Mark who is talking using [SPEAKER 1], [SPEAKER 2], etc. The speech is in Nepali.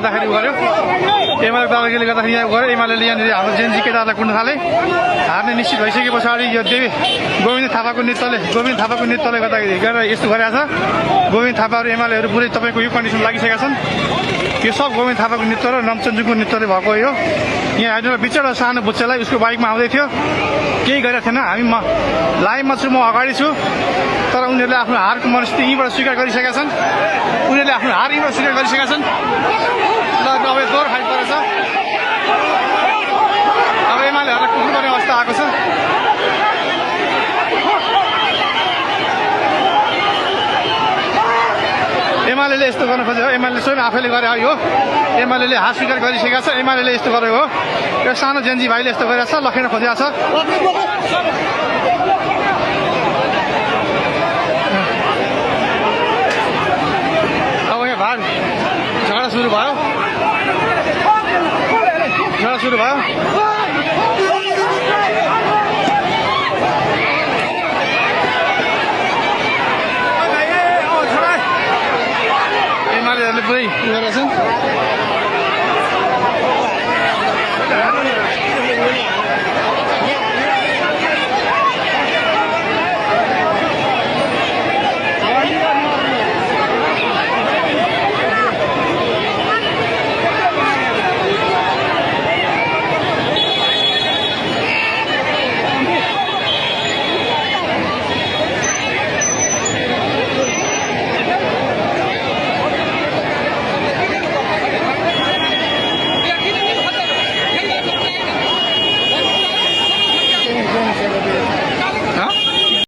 [SPEAKER 1] गर्दाखेरि गर्यो एमाले दादागिरीले गर्दाखेरि यहाँ गऱ्यो एमाले यहाँनिर हाम्रो जेएनजी केटाहरूलाई कुट्न थाले हार्ने निश्चित भइसके पछाडि यो देवी गोविन्द थापाको नेतृत्वले गर्दाखेरि गरेर यस्तो गरेछ गोविन्द थापाहरू एमालेहरू पुरै तपाईँको यो कन्डिसन लागिसकेका छन् यो सब गोविन्द थापाको नेतृत्व र नमचन्द्रको नेतृत्वले भएको हो यहाँ एउटा बिचरा सानो बुच्चालाई उसको बाइकमा आउँदै थियो केही गरेको थिएन हामी लाइभमा छु म अगाडि छु तर उनीहरूले आफ्नो हारको मनस्थिति यहीँबाट स्वीकार गरिसकेका छन् ल अब दोहोर फाइट परेछ अब एमालेहरूलाई कुट्नुपर्ने अवस्था आएको छ एमाले यस्तो गर्न खोज्यो एमाले स्वयं आफैले गरे हो एमाले हार स्वीकार गरिसकेका छ एमाले यस्तो गरेको हो यो सानो जेन्जी भाइले यस्तो गरेको छ लखेन खोजेको छ अब यहाँ भाग झगडा सुरु भयो